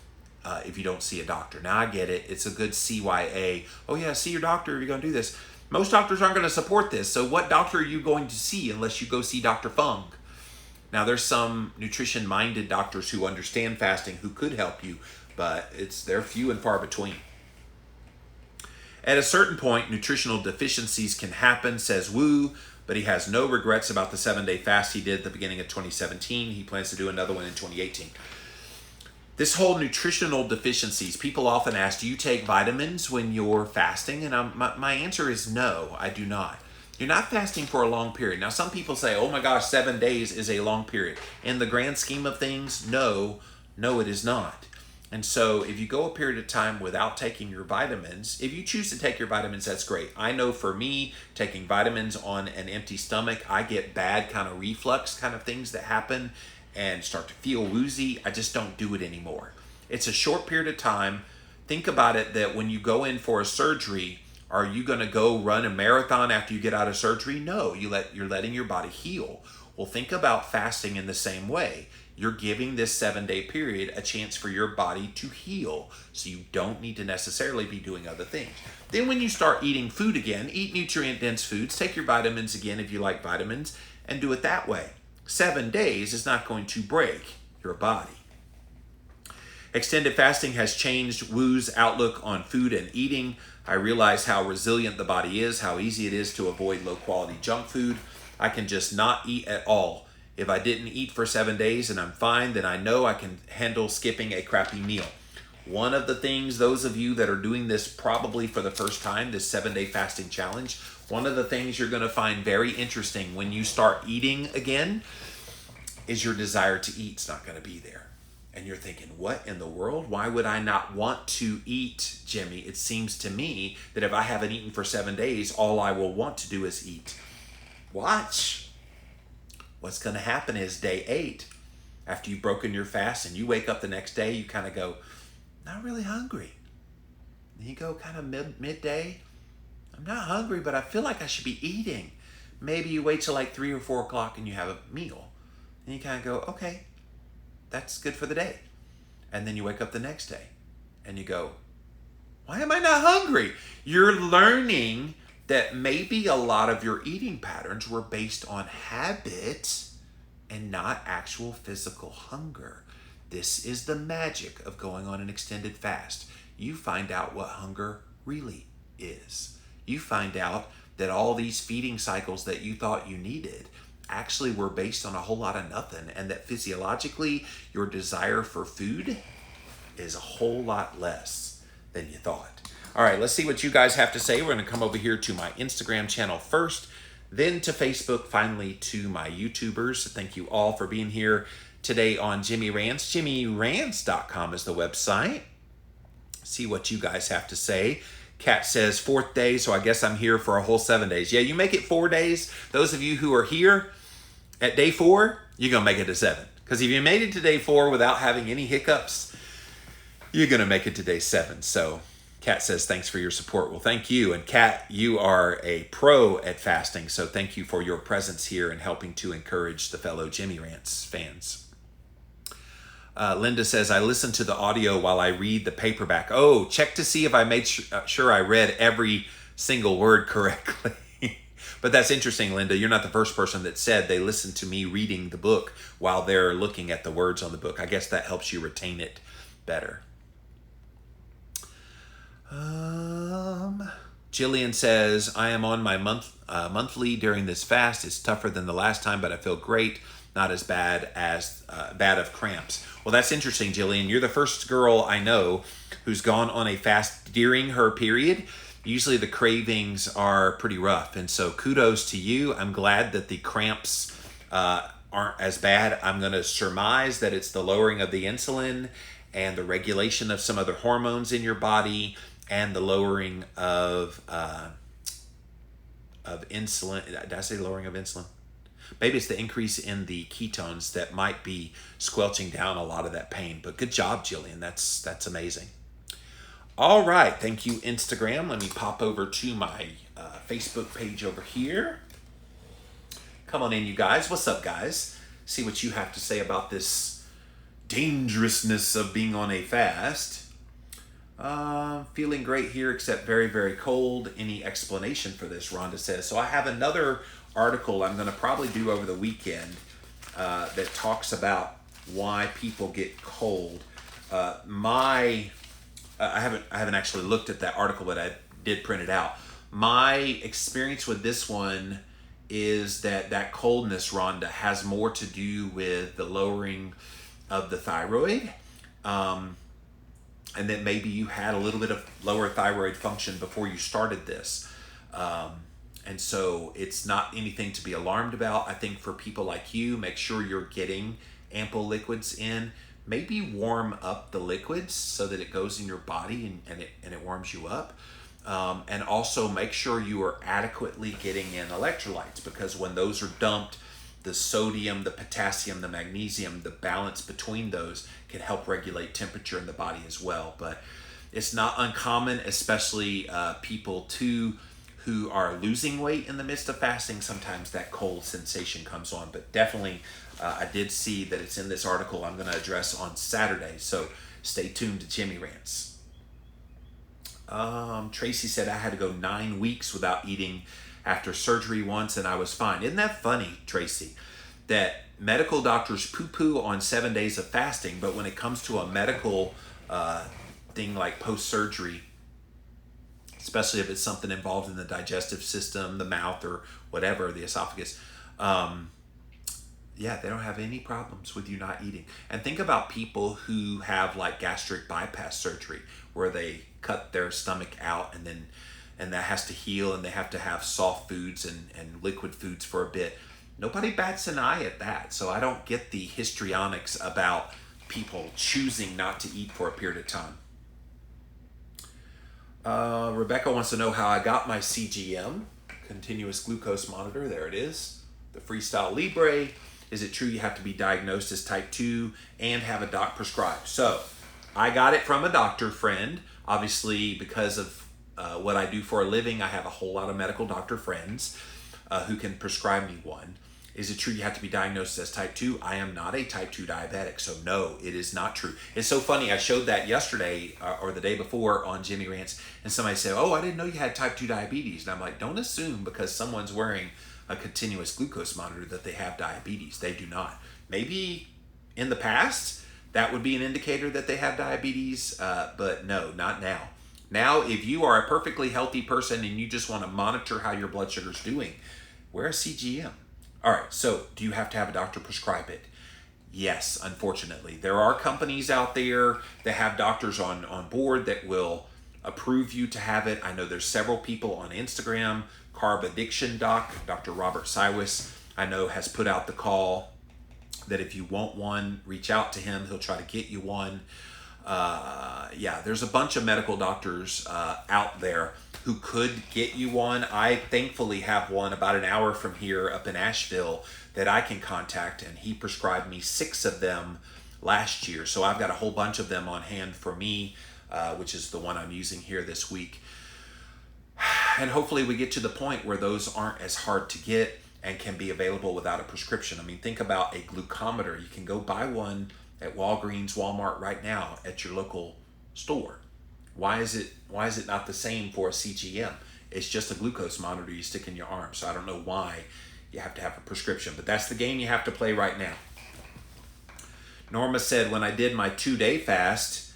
if you don't see a doctor. Now I get it. It's a good CYA. Oh yeah, see your doctor if you're going to do this. Most doctors aren't going to support this. So what doctor are you going to see unless you go see Dr. Fong? Now there's some nutrition-minded doctors who understand fasting who could help you, but they're few and far between. At a certain point, nutritional deficiencies can happen, says Wu, but he has no regrets about the 7-day fast he did at the beginning of 2017. He plans to do another one in 2018. This whole nutritional deficiencies, people often ask, do you take vitamins when you're fasting? And my answer is no, I do not. You're not fasting for a long period. Now, some people say, oh my gosh, 7 days is a long period. In the grand scheme of things, no, it is not. And so if you go a period of time without taking your vitamins, if you choose to take your vitamins, that's great. I know for me, taking vitamins on an empty stomach, I get bad kind of reflux kind of things that happen and start to feel woozy. I just don't do it anymore. It's a short period of time. Think about it that when you go in for a surgery, are you going to go run a marathon after you get out of surgery? No, you're letting your body heal. Well, think about fasting in the same way. You're giving this 7-day period a chance for your body to heal, so you don't need to necessarily be doing other things. Then when you start eating food again, eat nutrient-dense foods, take your vitamins again if you like vitamins, and do it that way. 7 days is not going to break your body. Extended fasting has changed Wu's outlook on food and eating. I realize how resilient the body is, how easy it is to avoid low-quality junk food. I can just not eat at all. If I didn't eat for 7 days and I'm fine, then I know I can handle skipping a crappy meal. One of the things, those of you that are doing this probably for the first time, this 7-day fasting challenge, one of the things you're going to find very interesting when you start eating again is your desire to eat's not going to be there. And you're thinking, what in the world? Why would I not want to eat, Jimmy? It seems to me that if I haven't eaten for 7 days, all I will want to do is eat. Watch. What's going to happen is day 8, after you've broken your fast and you wake up the next day, you kind of go, not really hungry. And you go kind of midday, I'm not hungry, but I feel like I should be eating. Maybe you wait till like 3 or 4 o'clock and you have a meal. And you kind of go, okay, that's good for the day. And then you wake up the next day and you go, why am I not hungry? You're learning that maybe a lot of your eating patterns were based on habit and not actual physical hunger. This is the magic of going on an extended fast. You find out what hunger really is. You find out that all these feeding cycles that you thought you needed actually were based on a whole lot of nothing, and that physiologically your desire for food is a whole lot less than you thought. All right, let's see what you guys have to say. We're going to come over here to my Instagram channel first, then to Facebook, finally to my YouTubers. Thank you all for being here today on Jimmy Rants. JimmyRants.com is the website. See what you guys have to say. Kat says 4th day, so I guess I'm here for a whole 7 days. Yeah, you make it 4 days. Those of you who are here at day 4, you're going to make it to 7. Because if you made it to day 4 without having any hiccups, you're going to make it to day 7. So Kat says, thanks for your support. Well, thank you. And Kat, you are a pro at fasting, so thank you for your presence here and helping to encourage the fellow Jimmy Rants fans. Linda says, I listen to the audio while I read the paperback. Oh, check to see if I made sure I read every single word correctly. But that's interesting, Linda. You're not the first person that said they listened to me reading the book while they're looking at the words on the book. I guess that helps you retain it better. Jillian says, I am on my monthly during this fast. It's tougher than the last time, but I feel great. Not as bad of cramps. Well, that's interesting, Jillian. You're the first girl I know who's gone on a fast during her period. Usually the cravings are pretty rough, and so kudos to you. I'm glad that the cramps aren't as bad. I'm going to surmise that it's the lowering of the insulin and the regulation of some other hormones in your body and the lowering of insulin. Did I say lowering of insulin? Maybe it's the increase in the ketones that might be squelching down a lot of that pain. But good job, Jillian. That's amazing. All right. Thank you, Instagram. Let me pop over to my Facebook page over here. Come on in, you guys. What's up, guys? See what you have to say about this dangerousness of being on a fast. Feeling great here, except very, very cold. Any explanation for this, Rhonda says. So I have another article I'm going to probably do over the weekend that talks about why people get cold. I haven't actually looked at that article, but I did print it out. My experience with this one is that coldness, Rhonda, has more to do with the lowering of the thyroid. And that maybe you had a little bit of lower thyroid function before you started this. And so it's not anything to be alarmed about. I think for people like you, make sure you're getting ample liquids in. Maybe warm up the liquids so that it goes in your body and it warms you up. And also make sure you are adequately getting in electrolytes, because when those are dumped, the sodium, the potassium, the magnesium, the balance between those can help regulate temperature in the body as well. But it's not uncommon, especially people too who are losing weight in the midst of fasting. Sometimes that cold sensation comes on, but definitely I did see that it's in this article I'm going to address on Saturday. So stay tuned to Jimmy Rants. Tracy said I had to go 9 weeks without eating after surgery once, and I was fine. Isn't that funny, Tracy, that medical doctors poo-poo on 7 days of fasting, but when it comes to a medical thing like post-surgery, especially if it's something involved in the digestive system, the mouth or whatever, the esophagus, yeah, they don't have any problems with you not eating. And think about people who have like gastric bypass surgery, where they cut their stomach out and that has to heal, and they have to have soft foods and liquid foods for a bit. Nobody bats an eye at that. So I don't get the histrionics about people choosing not to eat for a period of time. Rebecca wants to know how I got my CGM, continuous glucose monitor. There it is. The Freestyle Libre. Is it true you have to be diagnosed as type 2 and have a doc prescribe? So I got it from a doctor friend. Obviously, because of what I do for a living, I have a whole lot of medical doctor friends who can prescribe me one. Is it true you have to be diagnosed as type 2? I am not a type 2 diabetic, so no, it is not true. It's so funny, I showed that yesterday or the day before on Jimmy Rants, and somebody said, oh, I didn't know you had type 2 diabetes. And I'm like, don't assume because someone's wearing a continuous glucose monitor that they have diabetes. They do not. Maybe in the past, that would be an indicator that they have diabetes, but no, not now. Now, if you are a perfectly healthy person and you just want to monitor how your blood sugar is doing, wear a CGM. All right, so do you have to have a doctor prescribe it? Yes, unfortunately. There are companies out there that have doctors on board that will approve you to have it. I know there's several people on Instagram. Carb Addiction Doc, Dr. Robert Silas, I know has put out the call that if you want one, reach out to him. He'll try to get you one. Yeah, there's a bunch of medical doctors out there who could get you one. I thankfully have one about an hour from here up in Asheville that I can contact, and he prescribed me 6 of them last year. So I've got a whole bunch of them on hand for me, which is the one I'm using here this week. And hopefully we get to the point where those aren't as hard to get and can be available without a prescription. I mean, think about a glucometer. You can go buy one at Walgreens, Walmart right now at your local store. Why is it not the same for a CGM? It's just a glucose monitor you stick in your arm. So I don't know why you have to have a prescription, but that's the game you have to play right now. Norma said, when I did my 2-day fast,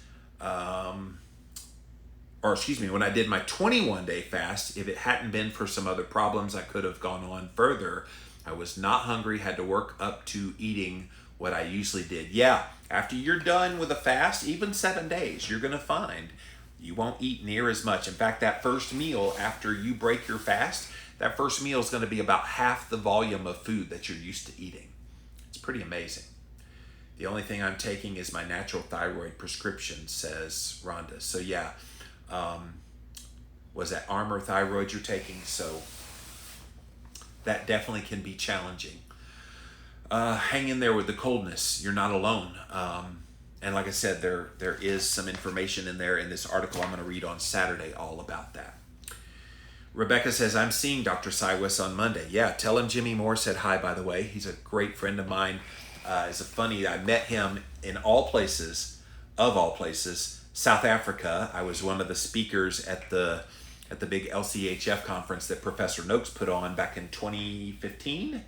when I did my 21-day fast, if it hadn't been for some other problems, I could have gone on further. I was not hungry, had to work up to eating what I usually did. Yeah, after you're done with a fast, even 7 days, you're going to find you won't eat near as much. In fact, that first meal after you break your fast, that first meal is going to be about half the volume of food that you're used to eating. It's pretty amazing. The only thing I'm taking is my natural thyroid prescription, says Rhonda. So yeah, was that Armor Thyroid you're taking? So that definitely can be challenging. Hang in there with the coldness. You're not alone. And like I said, there is some information in there in this article I'm going to read on Saturday all about that. Rebecca says, I'm seeing Dr. Silas on Monday. Yeah, tell him Jimmy Moore said hi, by the way. He's a great friend of mine. is funny. I met him in all places, of all places, South Africa. I was one of the speakers at the big LCHF conference that Professor Noakes put on back in 2015.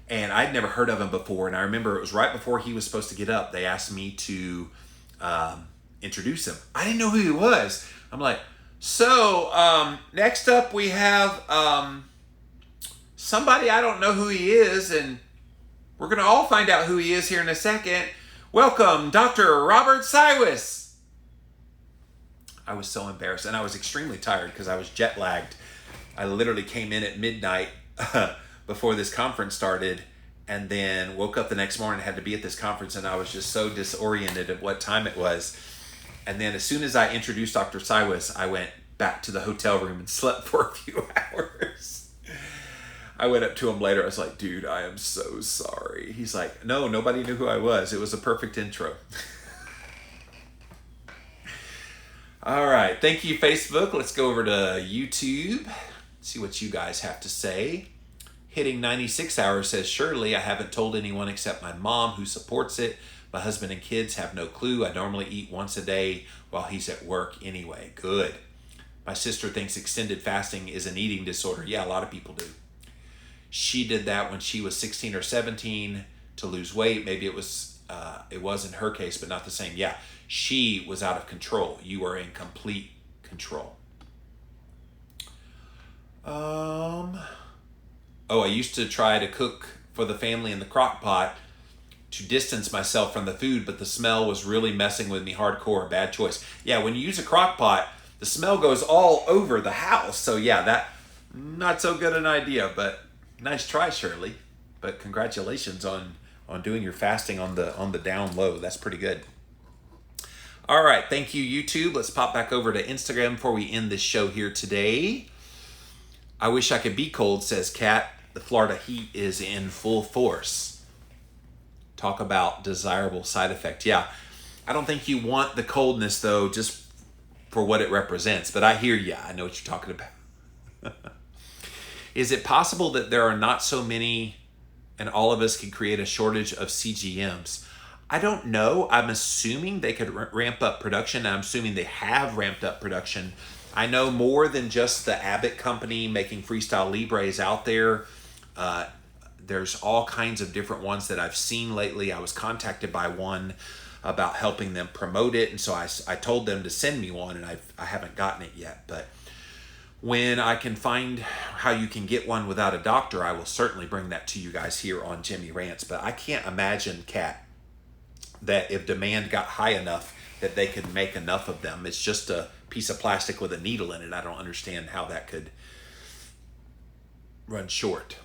And I'd never heard of him before. And I remember it was right before he was supposed to get up. They asked me to introduce him. I didn't know who he was. I'm like, so next up we have somebody I don't know who he is. And we're going to all find out who he is here in a second. Welcome, Dr. Robert Silas. I was so embarrassed. And I was extremely tired because I was jet lagged. I literally came in at midnight before this conference started, and then woke up the next morning and had to be at this conference, and I was just so disoriented at what time it was. And then as soon as I introduced Dr. Silas, I went back to the hotel room and slept for a few hours. I went up to him later. I was like, dude, I am so sorry. He's like, no, nobody knew who I was. It was a perfect intro. All right. Thank you, Facebook. Let's go over to YouTube. See what you guys have to say. Hitting 96 hours says, surely I haven't told anyone except my mom who supports it. My husband and kids have no clue. I normally eat once a day while he's at work anyway. Good. My sister thinks extended fasting is an eating disorder. Yeah, a lot of people do. She did that when she was 16 or 17 to lose weight. Maybe it was in her case, but not the same. Yeah, she was out of control. You are in complete control. I used to try to cook for the family in the crock pot to distance myself from the food, but the smell was really messing with me hardcore. Bad choice. Yeah, when you use a crock pot, the smell goes all over the house. So yeah, that not so good an idea, but nice try, Shirley. But congratulations on doing your fasting on the down low. That's pretty good. All right, thank you, YouTube. Let's pop back over to Instagram before we end this show here today. I wish I could be cold, says Kat. The Florida heat is in full force. Talk about desirable side effect. Yeah, I don't think you want the coldness, though, just for what it represents. But I hear you. I know what you're talking about. Is it possible that there are not so many and all of us can create a shortage of CGMs? I don't know. I'm assuming they could ramp up production. I'm assuming they have ramped up production. I know more than just the Abbott company making Freestyle Libres out there. There's all kinds of different ones that I've seen lately. I was contacted by one about helping them promote it. And so I told them to send me one, and I haven't gotten it yet. But when I can find how you can get one without a doctor, I will certainly bring that to you guys here on Jimmy Rants. But I can't imagine, Kat, that if demand got high enough that they could make enough of them. It's just a piece of plastic with a needle in it. I don't understand how that could run short.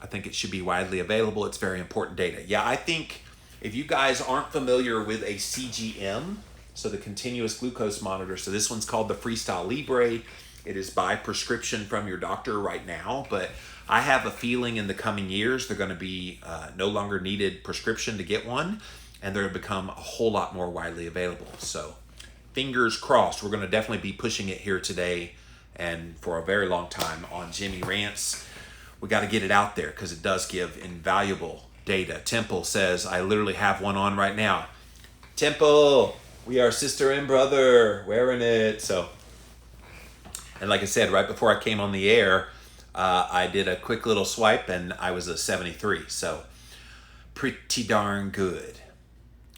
I think it should be widely available. It's very important data. Yeah, I think if you guys aren't familiar with a CGM, so the continuous glucose monitor, so this one's called the Freestyle Libre. It is by prescription from your doctor right now, but I have a feeling in the coming years they're going to be no longer needed prescription to get one, and they're going to become a whole lot more widely available. So fingers crossed. We're going to definitely be pushing it here today and for a very long time on Jimmy Rants. We got to get it out there because it does give invaluable data. Temple says, I literally have one on right now. Temple, we are sister and brother, wearing it. So, and like I said, right before I came on the air, I did a quick little swipe and I was a 73. So pretty darn good.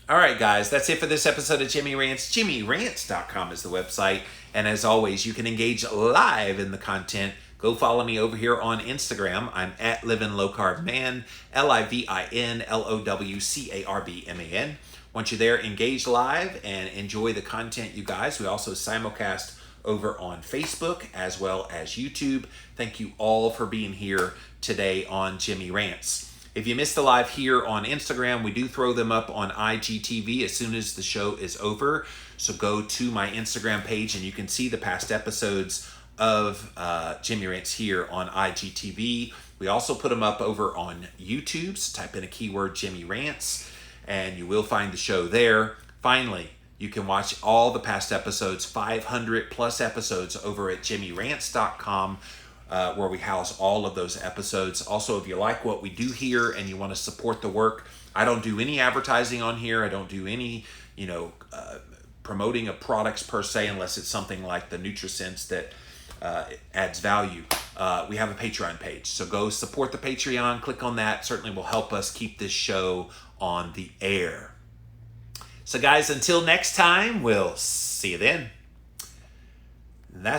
All right, guys, that's it for this episode of Jimmy Rants. JimmyRants.com is the website. And as always, you can engage live in the content. Go follow me over here on Instagram. I'm at Livin' Low Carb Man, LIVINLOWCARBMAN. Once you're there, engage live and enjoy the content, you guys. We also simulcast over on Facebook as well as YouTube. Thank you all for being here today on Jimmy Rants. If you missed the live here on Instagram, we do throw them up on IGTV as soon as the show is over. So go to my Instagram page and you can see the past episodes of Jimmy Rants here on IGTV. We also put them up over on YouTube. So type in a keyword Jimmy Rants and you will find the show there. Finally, you can watch all the past episodes, 500 plus episodes over at JimmyRants.com. Where we house all of those episodes. Also, if you like what we do here and you want to support the work, I don't do any advertising on here. I don't do any, promoting of products per se, unless it's something like the NutriSense that adds value. We have a Patreon page, so go support the Patreon. Click on that. Certainly will help us keep this show on the air. So guys, until next time, we'll see you then. That's